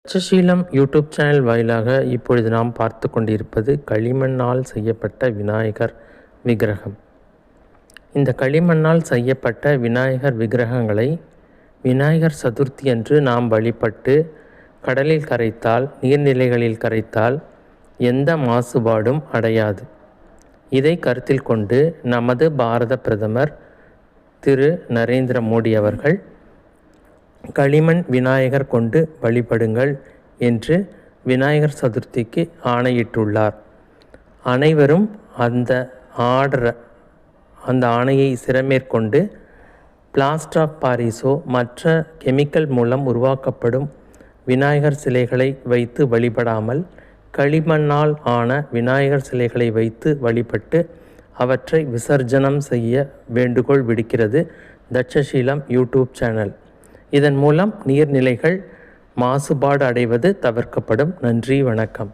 Takshashila YouTube channel வாயிலாக இப்பொழுது நாம் பார்த்து கொண்டிருப்பது களிமண்ணால் செய்யப்பட்ட விநாயகர் விக்கிரகம். இந்த களிமண்ணால் செய்யப்பட்ட விநாயகர் விக்கிரகங்களை விநாயகர் சதுர்த்தி அன்று நாம் வழிபட்டு கடலில் கரைத்தால், நீர்நிலைகளில் கரைத்தால் எந்த மாசுபாடும் அடையாது. இதை கருத்தில் கொண்டு நமது பாரத பிரதமர் திரு நரேந்திர மோடி அவர்கள் களிமண் விநாயகர் கொண்டு வழிபடுங்கள் என்று விநாயகர் சதுர்த்திக்கு ஆணையிட்டுள்ளார். அனைவரும் அந்த ஆணையை சிரமேற்கொண்டு பிளாஸ்டர் ஆஃப் பாரிஸோ மற்ற கெமிக்கல் மூலம் உருவாக்கப்படும் விநாயகர் சிலைகளை வைத்து வழிபடாமல் களிமண்ணால் ஆன விநாயகர் சிலைகளை வைத்து வழிபட்டு அவற்றை விசர்ஜனம் செய்ய வேண்டுகோள் விடுக்கிறது தட்சசீலம் யூடியூப் சேனல். இதன் மூலம் நீர்நிலைகள் மாசுபாடு அடைவது தவிர்க்கப்படும். நன்றி, வணக்கம்.